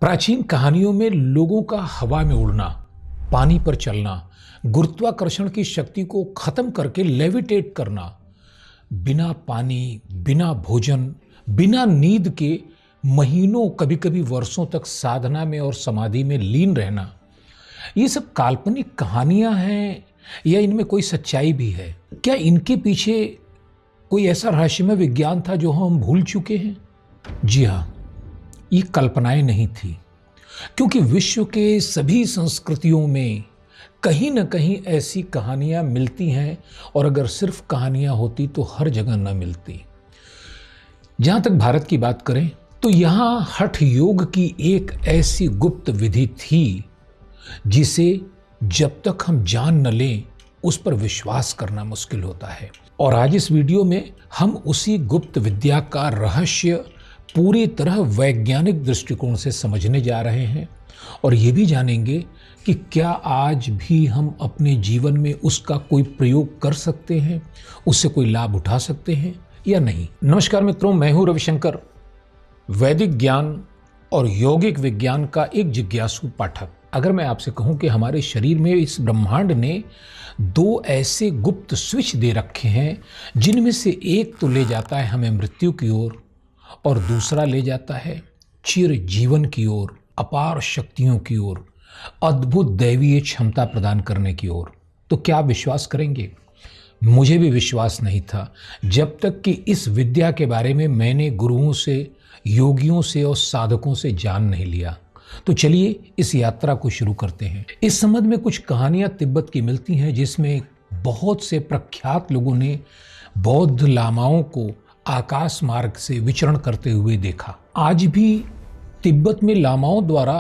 प्राचीन कहानियों में लोगों का हवा में उड़ना, पानी पर चलना, गुरुत्वाकर्षण की शक्ति को खत्म करके लेविटेट करना, बिना पानी, बिना भोजन, बिना नींद के महीनों कभी कभी वर्षों तक साधना में और समाधि में लीन रहना, ये सब काल्पनिक कहानियां हैं या इनमें कोई सच्चाई भी है? क्या इनके पीछे कोई ऐसा रहस्यमय विज्ञान था जो हम भूल चुके हैं? जी हाँ, ये कल्पनाएं नहीं थी, क्योंकि विश्व के सभी संस्कृतियों में कहीं न कहीं ऐसी कहानियां मिलती हैं, और अगर सिर्फ कहानियां होती तो हर जगह न मिलती। जहां तक भारत की बात करें तो यहाँ हठ योग की एक ऐसी गुप्त विधि थी जिसे जब तक हम जान न लें उस पर विश्वास करना मुश्किल होता है। और आज इस वीडियो में हम उसी गुप्त विद्या का रहस्य पूरी तरह वैज्ञानिक दृष्टिकोण से समझने जा रहे हैं, और ये भी जानेंगे कि क्या आज भी हम अपने जीवन में उसका कोई प्रयोग कर सकते हैं, उससे कोई लाभ उठा सकते हैं या नहीं। नमस्कार मित्रों, मैं हूं रविशंकर, वैदिक ज्ञान और यौगिक विज्ञान का एक जिज्ञासु पाठक। अगर मैं आपसे कहूं कि हमारे शरीर में, इस ब्रह्मांड ने दो ऐसे गुप्त स्विच दे रखे हैं जिनमें से एक तो ले जाता है हमें मृत्यु की ओर और दूसरा ले जाता है चिर जीवन की ओर, अपार शक्तियों की ओर, अद्भुत दैवीय क्षमता प्रदान करने की ओर, तो क्या आप विश्वास करेंगे? मुझे भी विश्वास नहीं था जब तक कि इस विद्या के बारे में मैंने गुरुओं से, योगियों से और साधकों से जान नहीं लिया। तो चलिए इस यात्रा को शुरू करते हैं। इस संबंध में कुछ कहानियां तिब्बत की मिलती हैं जिसमें बहुत से प्रख्यात लोगों ने बौद्ध लामाओं को आकाश मार्ग से विचरण करते हुए देखा। आज भी तिब्बत में लामाओं द्वारा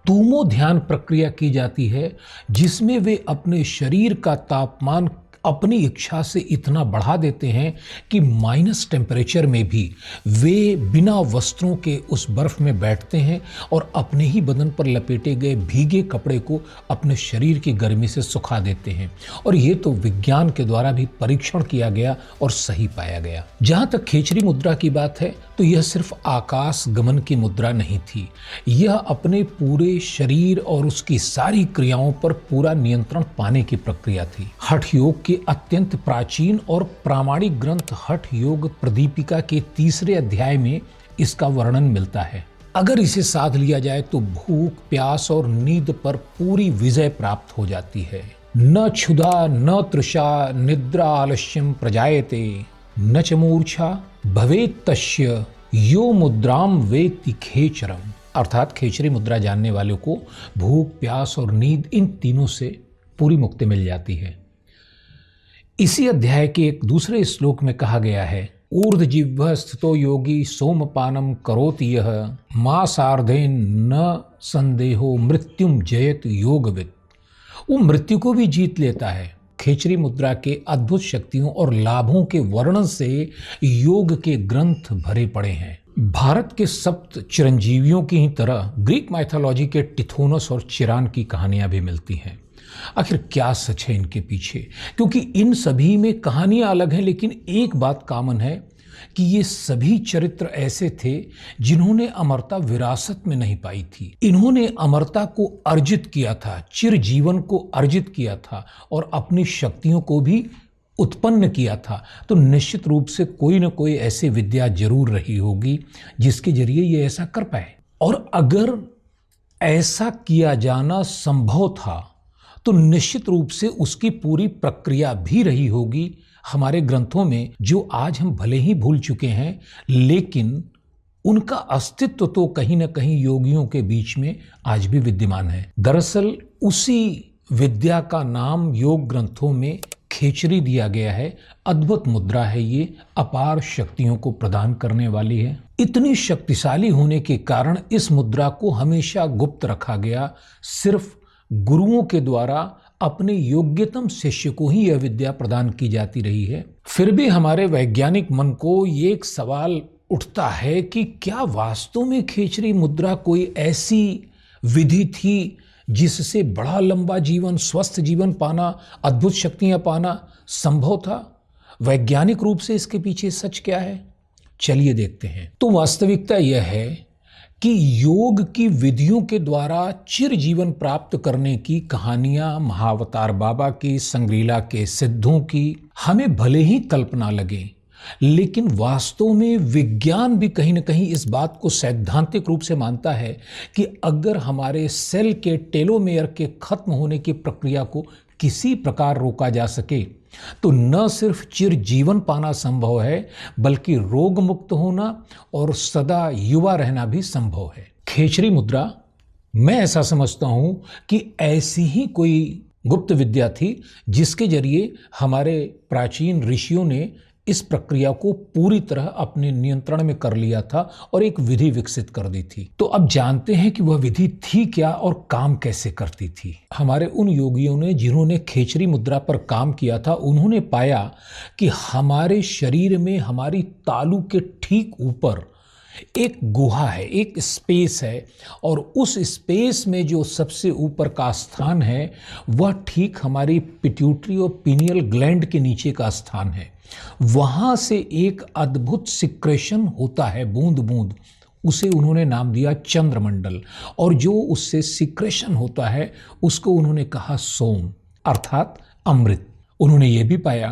तूमो ध्यान प्रक्रिया की जाती है, जिसमें वे अपने शरीर का तापमान अपनी इच्छा से इतना बढ़ा देते हैं कि माइनस टेम्परेचर में भी वे बिना वस्त्रों के उस बर्फ में बैठते हैं और अपने ही बदन पर लपेटे गए भीगे कपड़े को अपने शरीर की गर्मी से सुखा देते हैं। और ये तो विज्ञान के द्वारा भी परीक्षण किया गया और सही पाया गया। जहाँ तक खेचरी मुद्रा की बात है तो यह सिर्फ आकाश गमन की मुद्रा नहीं थी, यह अपने पूरे शरीर और उसकी सारी क्रियाओं पर पूरा नियंत्रण पाने की प्रक्रिया थी। हठ योग के अत्यंत प्राचीन और प्रामाणिक ग्रंथ हठ योग प्रदीपिका के 3 अध्याय में इसका वर्णन मिलता है। अगर इसे साध लिया जाए तो भूख, प्यास और नींद पर पूरी विजय प्राप्त हो जाती है। न क्षुधा न तृषा निद्रा आलस्यम प्रजायते न च मूर्छा भवेत् तस्य यो मुद्राम वेत्ति खेचरम। अर्थात खेचरी मुद्रा जानने वालों को भूख, प्यास और नींद, इन तीनों से पूरी मुक्ति मिल जाती है। इसी अध्याय के एक दूसरे श्लोक में कहा गया है, ऊर्ध्वजिह्वः स्थितो योगी सोमपानम करोति यः मासार्धेन न संदेहो मृत्युम जयत योगविद। वो मृत्यु को भी जीत लेता है। खेचरी मुद्रा के अद्भुत शक्तियों और लाभों के वर्णन से योग के ग्रंथ भरे पड़े हैं। भारत के सप्त चिरंजीवियों की ही तरह ग्रीक माइथोलॉजी के टिथोनस और चिरान की कहानियां भी मिलती हैं। आखिर क्या सच है इनके पीछे? क्योंकि इन सभी में कहानियां अलग हैं, लेकिन एक बात कॉमन है कि ये सभी चरित्र ऐसे थे जिन्होंने अमरता विरासत में नहीं पाई थी। इन्होंने अमरता को अर्जित किया था, चिर जीवन को अर्जित किया था और अपनी शक्तियों को भी उत्पन्न किया था। तो निश्चित रूप से कोई न कोई ऐसी विद्या जरूर रही होगी जिसके जरिए ये ऐसा कर पाए। और अगर ऐसा किया जाना संभव था तो निश्चित रूप से उसकी पूरी प्रक्रिया भी रही होगी हमारे ग्रंथों में, जो आज हम भले ही भूल चुके हैं, लेकिन उनका अस्तित्व तो कहीं न कहीं योगियों के बीच में आज भी विद्यमान है। दरअसल उसी विद्या का नाम योग ग्रंथों में खेचरी दिया गया है। अद्भुत मुद्रा है ये, अपार शक्तियों को प्रदान करने वाली है। इतनी शक्तिशाली होने के कारण इस मुद्रा को हमेशा गुप्त रखा गया। सिर्फ गुरुओं के द्वारा अपने योग्यतम शिष्य को ही यह विद्या प्रदान की जाती रही है। फिर भी हमारे वैज्ञानिक मन को ये एक सवाल उठता है कि क्या वास्तव में खेचरी मुद्रा कोई ऐसी विधि थी जिससे बड़ा लंबा जीवन, स्वस्थ जीवन पाना, अद्भुत शक्तियां पाना संभव था? वैज्ञानिक रूप से इसके पीछे सच क्या है? चलिए देखते हैं। तो वास्तविकता यह है कि योग की विधियों के द्वारा चिर जीवन प्राप्त करने की कहानियां महाअवतार बाबा की, संग्रीला के सिद्धों की हमें भले ही कल्पना लगे, लेकिन वास्तव में विज्ञान भी कहीं न कहीं इस बात को सैद्धांतिक रूप से मानता है कि अगर हमारे सेल के टेलोमेयर के खत्म होने की प्रक्रिया को किसी प्रकार रोका जा सके तो न सिर्फ चिर जीवन पाना संभव है, बल्कि रोग मुक्त होना और सदा युवा रहना भी संभव है। खेचरी मुद्रा, मैं ऐसा समझता हूं कि ऐसी ही कोई गुप्त विद्या थी जिसके जरिए हमारे प्राचीन ऋषियों ने इस प्रक्रिया को पूरी तरह अपने नियंत्रण में कर लिया था और एक विधि विकसित कर दी थी। तो अब जानते हैं कि वह विधि थी क्या और काम कैसे करती थी। हमारे उन योगियों ने जिन्होंने खेचरी मुद्रा पर काम किया था, उन्होंने पाया कि हमारे शरीर में हमारी तालू के ठीक ऊपर एक गुहा है, एक स्पेस है, और उस स्पेस में जो सबसे ऊपर का स्थान है वह ठीक हमारी पिट्यूटरी और पीनियल ग्लैंड के नीचे का स्थान है। वहां से एक अद्भुत सिक्रेशन होता है, बूंद बूंद, उसे उन्होंने नाम दिया चंद्रमंडल, और जो उससे सिक्रेशन होता है उसको उन्होंने कहा सोम, अर्थात अमृत। उन्होंने ये भी पाया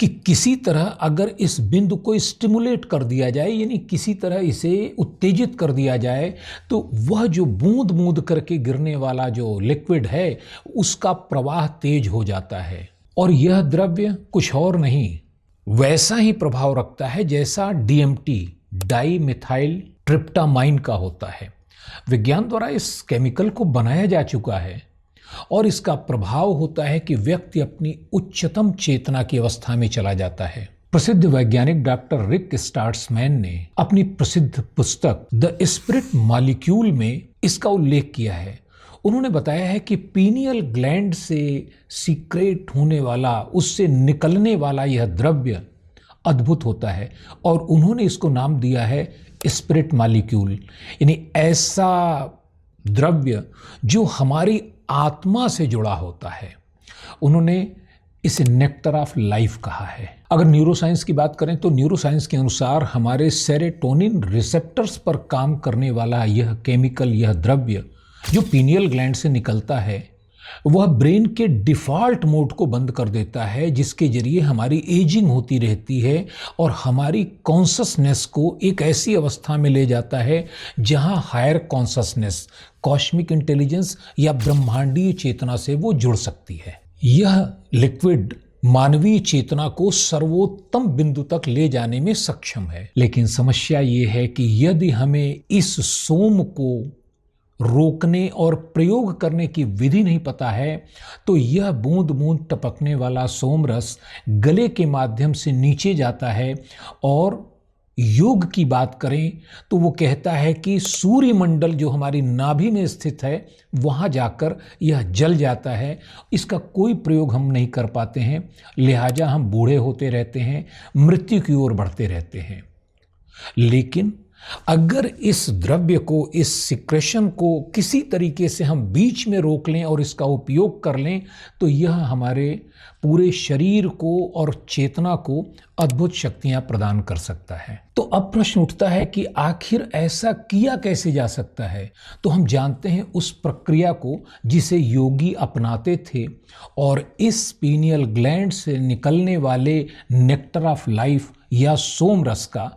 कि किसी तरह अगर इस बिंदु को स्टिमुलेट कर दिया जाए, यानी किसी तरह इसे उत्तेजित कर दिया जाए, तो वह जो बूंद बूंद करके गिरने वाला जो लिक्विड है उसका प्रवाह तेज हो जाता है, और यह द्रव्य कुछ और नहीं, वैसा ही प्रभाव रखता है जैसा DMT, डाई मिथाइल ट्रिप्टामाइन का होता है। विज्ञान द्वारा इस केमिकल को बनाया जा चुका है और इसका प्रभाव होता है कि व्यक्ति अपनी उच्चतम चेतना की अवस्था में चला जाता है। प्रसिद्ध वैज्ञानिक डॉक्टर रिक स्टार्ट्समैन ने अपनी प्रसिद्ध पुस्तक द स्पिरिट मॉलिक्यूल में इसका उल्लेख किया है। उन्होंने बताया है कि पीनियल ग्लैंड से सीक्रेट होने वाला, उससे निकलने वाला यह द्रव्य अद्भुत होता है, और उन्होंने इसको नाम दिया है स्पिरिट मॉलिक्यूल, यानी ऐसा द्रव्य जो हमारी आत्मा से जुड़ा होता है। उन्होंने इसे नेक्टर ऑफ लाइफ कहा है। अगर न्यूरोसाइंस की बात करें तो न्यूरोसाइंस के अनुसार हमारे सेरोटोनिन रिसेप्टर्स पर काम करने वाला यह केमिकल, यह द्रव्य जो पीनियल ग्लैंड से निकलता है, वह ब्रेन के डिफ़ॉल्ट मोड को बंद कर देता है, जिसके जरिए हमारी एजिंग होती रहती है और हमारी कॉन्शसनेस को एक ऐसी अवस्था में ले जाता है जहां हायर कॉन्शसनेस, कॉस्मिक इंटेलिजेंस या ब्रह्मांडीय चेतना से वो जुड़ सकती है। यह लिक्विड मानवीय चेतना को सर्वोत्तम बिंदु तक ले जाने में सक्षम है। लेकिन समस्या ये है कि यदि हमें इस सोम को रोकने और प्रयोग करने की विधि नहीं पता है तो यह बूंद बूंद टपकने वाला सोम रस गले के माध्यम से नीचे जाता है, और योग की बात करें तो वो कहता है कि सूर्यमंडल जो हमारी नाभि में स्थित है वहां जाकर यह जल जाता है। इसका कोई प्रयोग हम नहीं कर पाते हैं, लिहाजा हम बूढ़े होते रहते हैं, मृत्यु की ओर बढ़ते रहते हैं। लेकिन अगर इस द्रव्य को, इस सिक्रेशन को किसी तरीके से हम बीच में रोक लें और इसका उपयोग कर लें तो यह हमारे पूरे शरीर को और चेतना को अद्भुत शक्तियां प्रदान कर सकता है। तो अब प्रश्न उठता है कि आखिर ऐसा किया कैसे जा सकता है। तो हम जानते हैं उस प्रक्रिया को जिसे योगी अपनाते थे, और इस पीनियल ग्लैंड से निकलने वाले नेक्टर ऑफ लाइफ या सोम रस का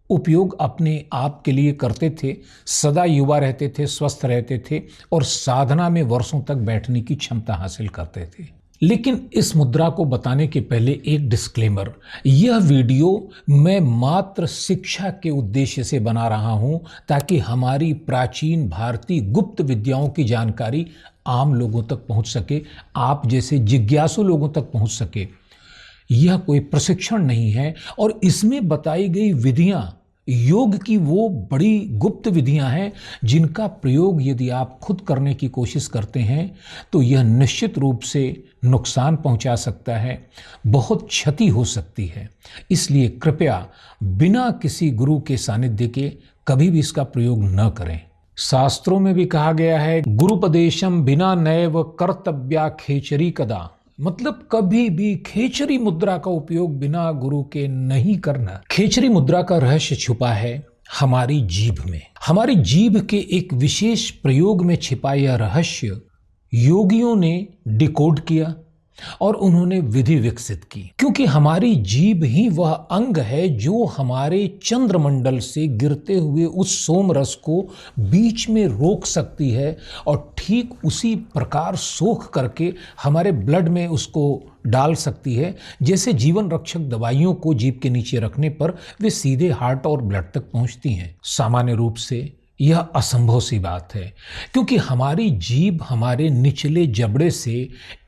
उपयोग अपने आप के लिए करते थे, सदा युवा रहते थे, स्वस्थ रहते थे और साधना में वर्षों तक बैठने की क्षमता हासिल करते थे। लेकिन इस मुद्रा को बताने के पहले एक डिस्क्लेमर, यह वीडियो मैं मात्र शिक्षा के उद्देश्य से बना रहा हूं ताकि हमारी प्राचीन भारतीय गुप्त विद्याओं की जानकारी आम लोगों तक पहुंच सके, आप जैसे जिज्ञासु लोगों तक पहुंच सके। यह कोई प्रशिक्षण नहीं है और इसमें बताई गई विधियां योग की वो बड़ी गुप्त विधियां हैं जिनका प्रयोग यदि आप खुद करने की कोशिश करते हैं तो यह निश्चित रूप से नुकसान पहुंचा सकता है, बहुत क्षति हो सकती है। इसलिए कृपया बिना किसी गुरु के सानिध्य के कभी भी इसका प्रयोग न करें। शास्त्रों में भी कहा गया है, गुरुपदेशम बिना नैव कर्तव्या खेचरी कदा, मतलब कभी भी खेचरी मुद्रा का उपयोग बिना गुरु के नहीं करना। खेचरी मुद्रा का रहस्य छुपा है हमारी जीभ में। हमारी जीभ के एक विशेष प्रयोग में छिपा यह रहस्य योगियों ने डिकोड किया और उन्होंने विधि विकसित की, क्योंकि हमारी जीभ ही वह अंग है जो हमारे चंद्रमंडल से गिरते हुए उस सोम रस को बीच में रोक सकती है और ठीक उसी प्रकार सोख करके हमारे ब्लड में उसको डाल सकती है, जैसे जीवन रक्षक दवाइयों को जीभ के नीचे रखने पर वे सीधे हार्ट और ब्लड तक पहुंचती हैं। सामान्य रूप से यह असंभव सी बात है, क्योंकि हमारी जीभ हमारे निचले जबड़े से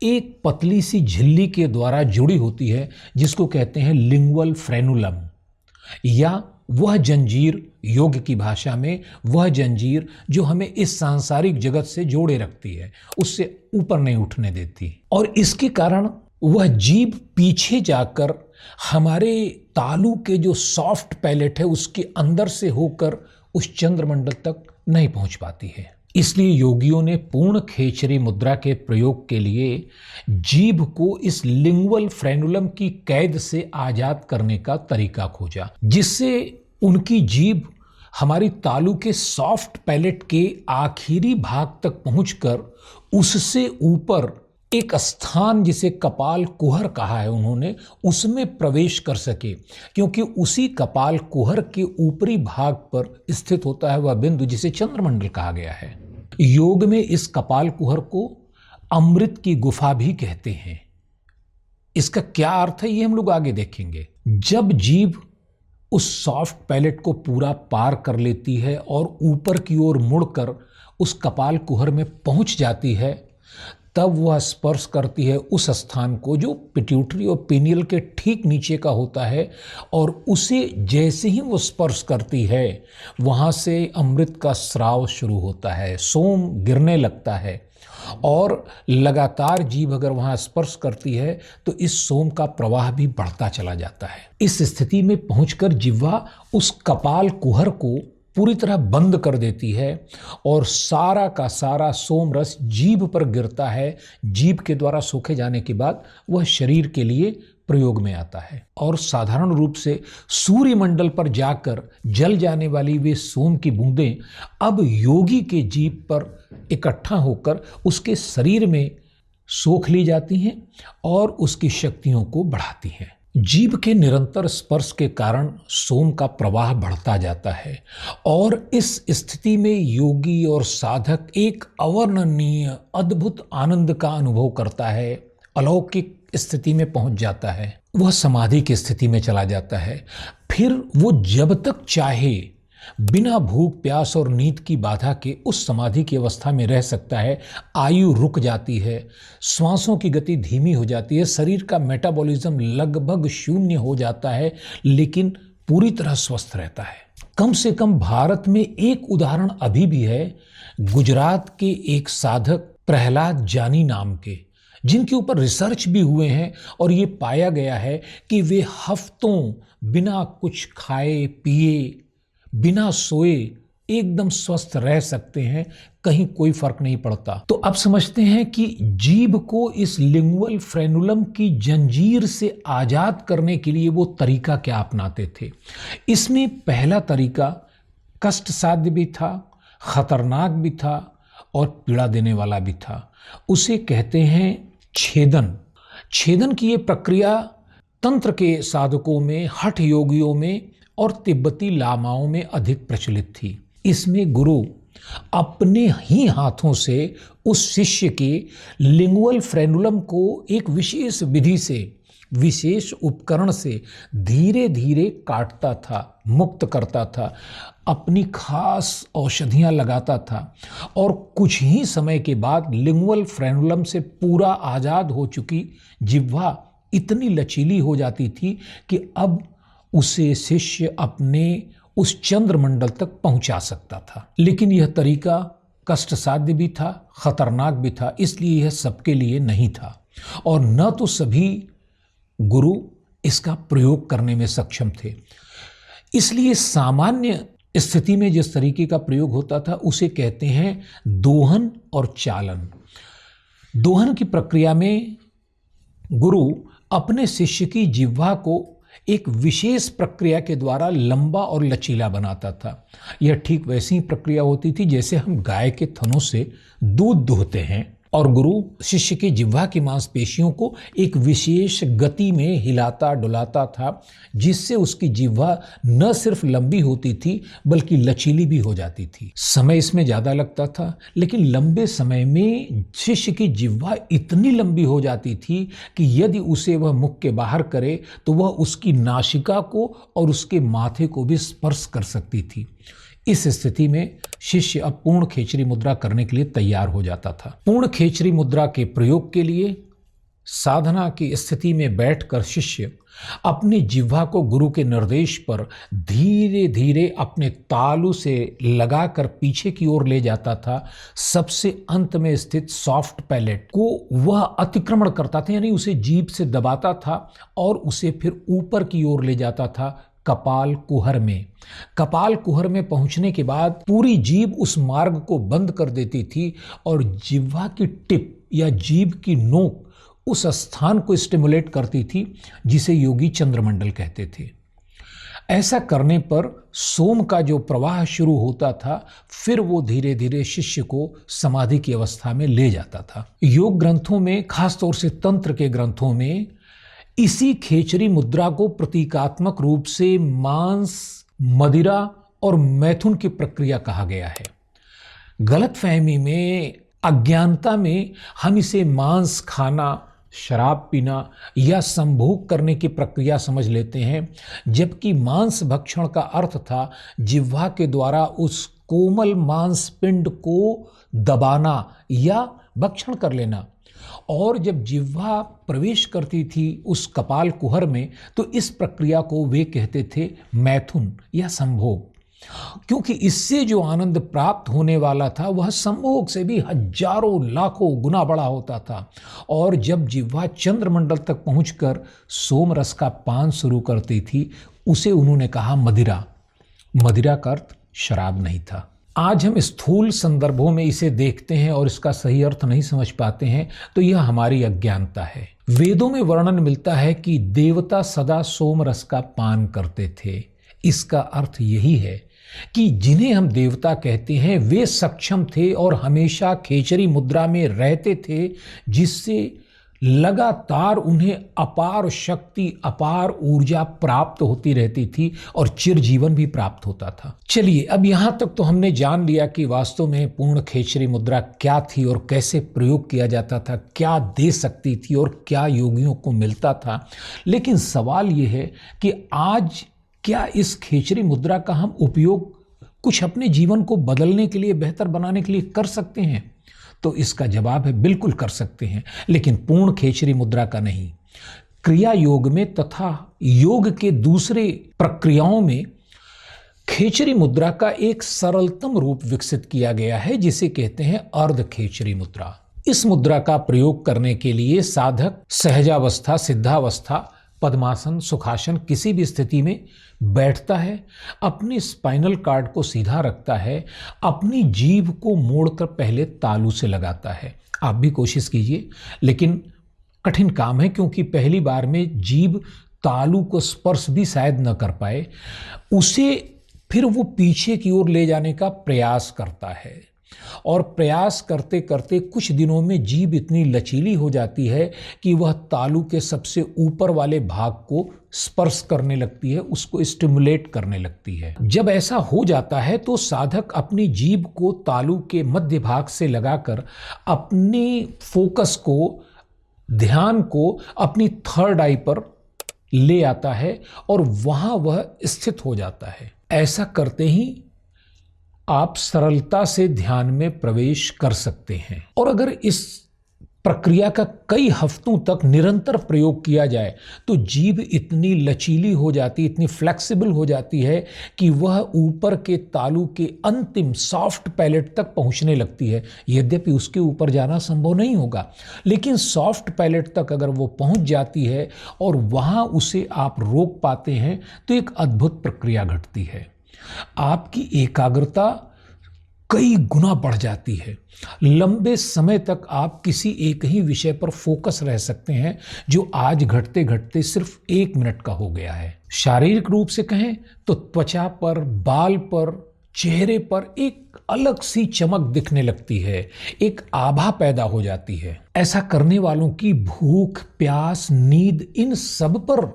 एक पतली सी झिल्ली के द्वारा जुड़ी होती है, जिसको कहते हैं लिंगुअल फ्रेनुलम, या वह जंजीर, योग की भाषा में वह जंजीर जो हमें इस सांसारिक जगत से जोड़े रखती है, उससे ऊपर नहीं उठने देती। और इसके कारण वह जीभ पीछे जाकर हमारे तालू के जो सॉफ्ट पैलेट है उसके अंदर से होकर उस चंद्रमंडल तक नहीं पहुंच पाती है। इसलिए योगियों ने पूर्ण खेचरी मुद्रा के प्रयोग के लिए जीभ को इस लिंगुअल फ्रेनुलम की कैद से आजाद करने का तरीका खोजा, जिससे उनकी जीभ हमारी तालू के सॉफ्ट पैलेट के आखिरी भाग तक पहुंचकर उससे ऊपर एक स्थान जिसे कपाल कुहर कहा है उन्होंने, उसमें प्रवेश कर सके, क्योंकि उसी कपाल कुहर के ऊपरी भाग पर स्थित होता है वह बिंदु जिसे चंद्रमंडल कहा गया है। योग में इस कपाल कुहर को अमृत की गुफा भी कहते हैं। इसका क्या अर्थ है ये हम लोग आगे देखेंगे। जब जीभ उस सॉफ्ट पैलेट को पूरा पार कर लेती है और ऊपर की ओर मुड़कर उस कपाल कुहर में पहुंच जाती है, तब वह स्पर्श करती है उस स्थान को जो पिट्यूटरी और पीनियल के ठीक नीचे का होता है, और उसे जैसे ही वो स्पर्श करती है वहाँ से अमृत का स्राव शुरू होता है, सोम गिरने लगता है, और लगातार जीभ अगर वहाँ स्पर्श करती है तो इस सोम का प्रवाह भी बढ़ता चला जाता है। इस स्थिति में पहुंचकर जिह्वा उस कपाल कुहर को पूरी तरह बंद कर देती है और सारा का सारा सोम रस जीभ पर गिरता है। जीभ के द्वारा सोखे जाने के बाद वह शरीर के लिए प्रयोग में आता है, और साधारण रूप से सूर्य मंडल पर जाकर जल जाने वाली वे सोम की बूंदें अब योगी के जीभ पर इकट्ठा होकर उसके शरीर में सोख ली जाती हैं और उसकी शक्तियों को बढ़ाती हैं। जीभ के निरंतर स्पर्श के कारण सोम का प्रवाह बढ़ता जाता है, और इस स्थिति में योगी और साधक एक अवर्णनीय अद्भुत आनंद का अनुभव करता है, अलौकिक स्थिति में पहुंच जाता है, वह समाधि की स्थिति में चला जाता है। फिर वो जब तक चाहे बिना भूख प्यास और नींद की बाधा के उस समाधि की अवस्था में रह सकता है। आयु रुक जाती है, श्वासों की गति धीमी हो जाती है, शरीर का मेटाबॉलिज्म लगभग शून्य हो जाता है, लेकिन पूरी तरह स्वस्थ रहता है। कम से कम भारत में एक उदाहरण अभी भी है, गुजरात के एक साधक प्रहलाद जानी नाम के, जिनके ऊपर रिसर्च भी हुए हैं और ये पाया गया है कि वे हफ्तों बिना कुछ खाए पिए, बिना सोए एकदम स्वस्थ रह सकते हैं, कहीं कोई फर्क नहीं पड़ता। तो अब समझते हैं कि जीभ को इस लिंगुअल फ्रेनुलम की जंजीर से आजाद करने के लिए वो तरीका क्या अपनाते थे। इसमें पहला तरीका कष्ट साध्य भी था, खतरनाक भी था और पीड़ा देने वाला भी था। उसे कहते हैं छेदन। छेदन की ये प्रक्रिया तंत्र के साधकों में, हठ योगियों में और तिब्बती लामाओं में अधिक प्रचलित थी। इसमें गुरु अपने ही हाथों से उस शिष्य के लिंगुअल फ्रेनुलम को एक विशेष विधि से, विशेष उपकरण से धीरे धीरे काटता था, मुक्त करता था, अपनी खास औषधियां लगाता था, और कुछ ही समय के बाद लिंगुअल फ्रेनुलम से पूरा आजाद हो चुकी जिह्वा इतनी लचीली हो जाती थी कि अब उसे शिष्य अपने उस चंद्रमंडल तक पहुंचा सकता था। लेकिन यह तरीका कष्ट साध्य भी था, खतरनाक भी था, इसलिए यह सबके लिए नहीं था, और न तो सभी गुरु इसका प्रयोग करने में सक्षम थे। इसलिए सामान्य स्थिति में जिस तरीके का प्रयोग होता था उसे कहते हैं दोहन और चालन। दोहन की प्रक्रिया में गुरु अपने शिष्य की जिह्वा को एक विशेष प्रक्रिया के द्वारा लंबा और लचीला बनाता था। यह ठीक वैसी ही प्रक्रिया होती थी जैसे हम गाय के थनों से दूध दूहते हैं, और गुरु शिष्य की जिह्वा की मांसपेशियों को एक विशेष गति में हिलाता डुलाता था, जिससे उसकी जिह्वा न सिर्फ लंबी होती थी बल्कि लचीली भी हो जाती थी। समय इसमें ज़्यादा लगता था, लेकिन लंबे समय में शिष्य की जिह्वा इतनी लंबी हो जाती थी कि यदि उसे वह मुख के बाहर करे तो वह उसकी नासिका को और उसके माथे को भी स्पर्श कर सकती थी। इस स्थिति में शिष्य अब पूर्ण खेचरी मुद्रा करने के लिए तैयार हो जाता था। पूर्ण खेचरी मुद्रा के प्रयोग के लिए साधना की स्थिति में बैठकर शिष्य अपनी जिह्वा को गुरु के निर्देश पर धीरे धीरे अपने तालू से लगाकर पीछे की ओर ले जाता था। सबसे अंत में स्थित सॉफ्ट पैलेट को वह अतिक्रमण करता था, यानी उसे जीभ से दबाता था और उसे फिर ऊपर की ओर ले जाता था कपाल कुहर में। कपाल कुहर में पहुंचने के बाद पूरी जीभ उस मार्ग को बंद कर देती थी और जिह्वा की टिप या जीभ की नोक उस स्थान को स्टिमुलेट करती थी जिसे योगी चंद्रमंडल कहते थे। ऐसा करने पर सोम का जो प्रवाह शुरू होता था, फिर वो धीरे धीरे शिष्य को समाधि की अवस्था में ले जाता था। योग ग्रंथों में, खासतौर से तंत्र के ग्रंथों में, इसी खेचरी मुद्रा को प्रतीकात्मक रूप से मांस, मदिरा और मैथुन की प्रक्रिया कहा गया है। गलतफहमी में, अज्ञानता में हम इसे मांस खाना, शराब पीना या संभोग करने की प्रक्रिया समझ लेते हैं, जबकि मांस भक्षण का अर्थ था जिह्वा के द्वारा उस कोमल मांसपिंड को दबाना या भक्षण कर लेना। और जब जिह्वा प्रवेश करती थी उस कपाल कुहर में, तो इस प्रक्रिया को वे कहते थे मैथुन या संभोग, क्योंकि इससे जो आनंद प्राप्त होने वाला था वह संभोग से भी हजारों लाखों गुना बड़ा होता था। और जब जिह्वा चंद्रमंडल तक पहुंचकर सोम रस का पान शुरू करती थी, उसे उन्होंने कहा मदिरा। मदिरा का अर्थ शराब नहीं था। आज हम स्थूल संदर्भों में इसे देखते हैं और इसका सही अर्थ नहीं समझ पाते हैं, तो यह हमारी अज्ञानता है। वेदों में वर्णन मिलता है कि देवता सदा सोम रस का पान करते थे। इसका अर्थ यही है कि जिन्हें हम देवता कहते हैं वे सक्षम थे और हमेशा खेचरी मुद्रा में रहते थे, जिससे लगातार उन्हें अपार शक्ति, अपार ऊर्जा प्राप्त होती रहती थी और चिरजीवन भी प्राप्त होता था। चलिए, अब यहाँ तक तो हमने जान लिया कि वास्तव में पूर्ण खेचरी मुद्रा क्या थी और कैसे प्रयोग किया जाता था, क्या दे सकती थी और क्या योगियों को मिलता था। लेकिन सवाल ये है कि आज क्या इस खेचरी मुद्रा का हम उपयोग कुछ अपने जीवन को बदलने के लिए, बेहतर बनाने के लिए कर सकते हैं? तो इसका जवाब है बिल्कुल कर सकते हैं, लेकिन पूर्ण खेचरी मुद्रा का नहीं। क्रिया योग में तथा योग के दूसरे प्रक्रियाओं में खेचरी मुद्रा का एक सरलतम रूप विकसित किया गया है, जिसे कहते हैं अर्ध खेचरी मुद्रा। इस मुद्रा का प्रयोग करने के लिए साधक सहजावस्था, सिद्धावस्था, पद्मासन, सुखासन किसी भी स्थिति में बैठता है, अपनी स्पाइनल कार्ड को सीधा रखता है, अपनी जीभ को मोड़कर पहले तालू से लगाता है। आप भी कोशिश कीजिए, लेकिन कठिन काम है, क्योंकि पहली बार में जीभ तालू को स्पर्श भी शायद न कर पाए। उसे फिर वो पीछे की ओर ले जाने का प्रयास करता है और प्रयास करते करते कुछ दिनों में जीभ इतनी लचीली हो जाती है कि वह तालू के सबसे ऊपर वाले भाग को स्पर्श करने लगती है, उसको स्टिमुलेट करने लगती है। जब ऐसा हो जाता है तो साधक अपनी जीभ को तालू के मध्य भाग से लगाकर अपनी फोकस को, ध्यान को अपनी थर्ड आई पर ले आता है और वहां वह स्थित हो जाता है। ऐसा करते ही आप सरलता से ध्यान में प्रवेश कर सकते हैं। और अगर इस प्रक्रिया का कई हफ्तों तक निरंतर प्रयोग किया जाए तो जीभ इतनी लचीली हो जाती, इतनी फ्लेक्सिबल हो जाती है कि वह ऊपर के तालू के अंतिम सॉफ्ट पैलेट तक पहुंचने लगती है। यद्यपि उसके ऊपर जाना संभव नहीं होगा, लेकिन सॉफ्ट पैलेट तक अगर वो पहुंच जाती है और वहां उसे आप रोक पाते हैं तो एक अद्भुत प्रक्रिया घटती है। आपकी एकाग्रता कई गुना बढ़ जाती है। लंबे समय तक आप किसी एक ही विषय पर फोकस रह सकते हैं जो आज घटते घटते सिर्फ 1 मिनट का हो गया है। शारीरिक रूप से कहें तो त्वचा पर, बाल पर, चेहरे पर एक अलग सी चमक दिखने लगती है, एक आभा पैदा हो जाती है। ऐसा करने वालों की भूख, प्यास, नींद, इन सब पर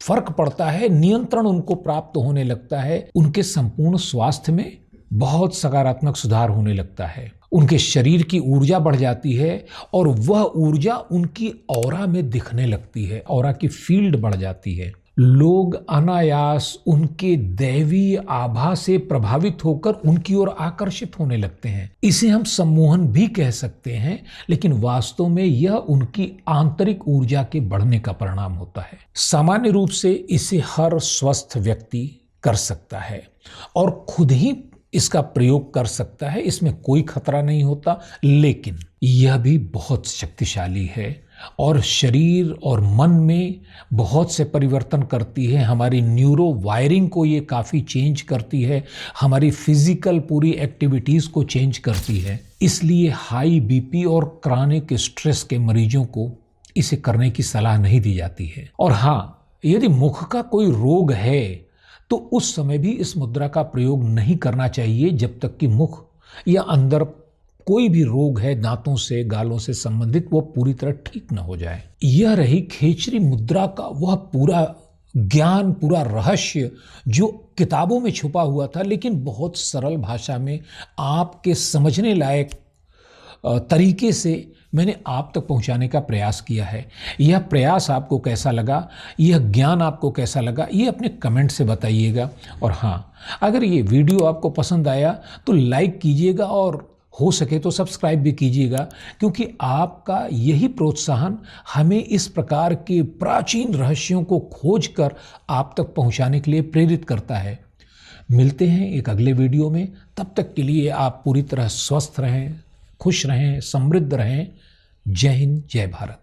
फर्क पड़ता है, नियंत्रण उनको प्राप्त होने लगता है, उनके संपूर्ण स्वास्थ्य में बहुत सकारात्मक सुधार होने लगता है, उनके शरीर की ऊर्जा बढ़ जाती है और वह ऊर्जा उनकी ऑरा में दिखने लगती है, ऑरा की फील्ड बढ़ जाती है। लोग अनायास उनके दैवीय आभा से प्रभावित होकर उनकी ओर आकर्षित होने लगते हैं। इसे हम सम्मोहन भी कह सकते हैं, लेकिन वास्तव में यह उनकी आंतरिक ऊर्जा के बढ़ने का परिणाम होता है। सामान्य रूप से इसे हर स्वस्थ व्यक्ति कर सकता है और खुद ही इसका प्रयोग कर सकता है, इसमें कोई खतरा नहीं होता, लेकिन यह भी बहुत शक्तिशाली है और शरीर और मन में बहुत से परिवर्तन करती है। हमारी न्यूरो वायरिंग को ये काफ़ी चेंज करती है, हमारी फिजिकल पूरी एक्टिविटीज़ को चेंज करती है। इसलिए हाई बीपी और क्रॉनिक स्ट्रेस के मरीजों को इसे करने की सलाह नहीं दी जाती है। और हाँ, यदि मुख का कोई रोग है तो उस समय भी इस मुद्रा का प्रयोग नहीं करना चाहिए जब तक कि मुख या अंदर कोई भी रोग है दांतों से, गालों से संबंधित, वो पूरी तरह ठीक न हो जाए। यह रही खेचरी मुद्रा का वह पूरा ज्ञान, पूरा रहस्य जो किताबों में छुपा हुआ था, लेकिन बहुत सरल भाषा में आपके समझने लायक तरीके से मैंने आप तक पहुंचाने का प्रयास किया है। यह प्रयास आपको कैसा लगा, यह ज्ञान आपको कैसा लगा, ये अपने कमेंट से बताइएगा। और हाँ, अगर ये वीडियो आपको पसंद आया तो लाइक कीजिएगा और हो सके तो सब्सक्राइब भी कीजिएगा, क्योंकि आपका यही प्रोत्साहन हमें इस प्रकार के प्राचीन रहस्यों को खोज कर आप तक पहुंचाने के लिए प्रेरित करता है। मिलते हैं एक अगले वीडियो में, तब तक के लिए आप पूरी तरह स्वस्थ रहें, खुश रहें, समृद्ध रहें। जय हिंद, जय भारत।